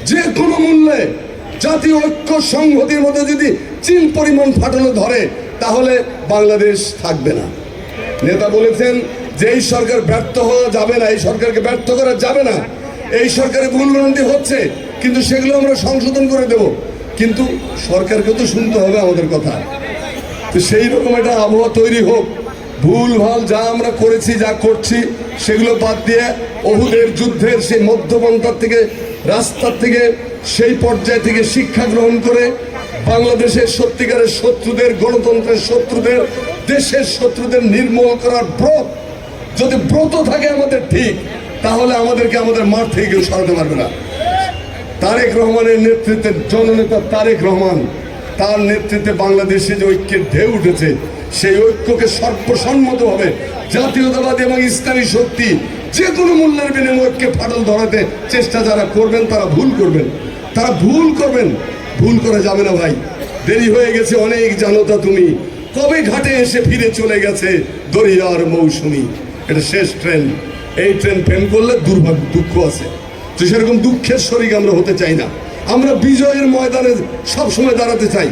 যে কোনো মূল্যে জাতীয় ঐক্য সংহতির মধ্যে যদি চিন পরিমাণ ফাটলে ধরে তাহলে বাংলাদেশ থাকবে না। নেতা বলেছেন যে এই সরকার ব্যর্থ হওয়া যাবে না, এই সরকারকে ব্যর্থ করা যাবে না। এই সরকারের ভুলভ্রান্তি হচ্ছে, কিন্তু সেগুলো আমরা সংশোধন করে দেব। কিন্তু সরকারকে তো শুনতে হবে আমাদের কথা। তো সেই রকম একটা আবহাওয়া তৈরি হোক, ভুল ভাল যা আমরা করেছি যা করছি সেগুলো বাদ দিয়ে অহুদের যুদ্ধের সেই মধ্যপন্থার থেকে, রাস্তার থেকে, সেই পর্যায় থেকে শিক্ষা গ্রহণ করে বাংলাদেশের সত্যিকারের শত্রুদের, গণতন্ত্রের শত্রুদের, দেশের শত্রুদের নির্মূল করার ব্রত যদি ব্রত থাকে আমাদের, ঠিক তাহলে আমাদেরকে আমাদের মাঠ থেকে কেউ সরাতে পারবে না। তারেক রহমানের নেতৃত্বে, জননেতা তারেক রহমান, তার নেতৃত্বে বাংলাদেশে যে ঐক্যের ঢেউ উঠেছে, সেই ঐক্যকে সর্বসম্মতভাবে জাতীয়তাবাদী এবং ইসলামী শক্তি যে কোনো মূল্যের বিনিময়ে ঐক্যে ফাটল ধরাতে চেষ্টা যারা করবেন তারা ভুল করবেন, তারা ভুল করবেন। ভুল করা যাবে না ভাই, দেরি হয়ে গেছে অনেক, জানো তা তুমি। কবে ঘাটে এসে ফিরে চলে গেছে দরিয়ার মৌসুমি। এটা শেষ ট্রেন, এই ট্রেন ফেল করলে দুর্ভাগ্য, দুঃখ আছে। তো সেরকম দুঃখের শরীক আমরা হতে চাই না। আমরা বিজয়ের ময়দানে সবসময় দাঁড়াতে চাই।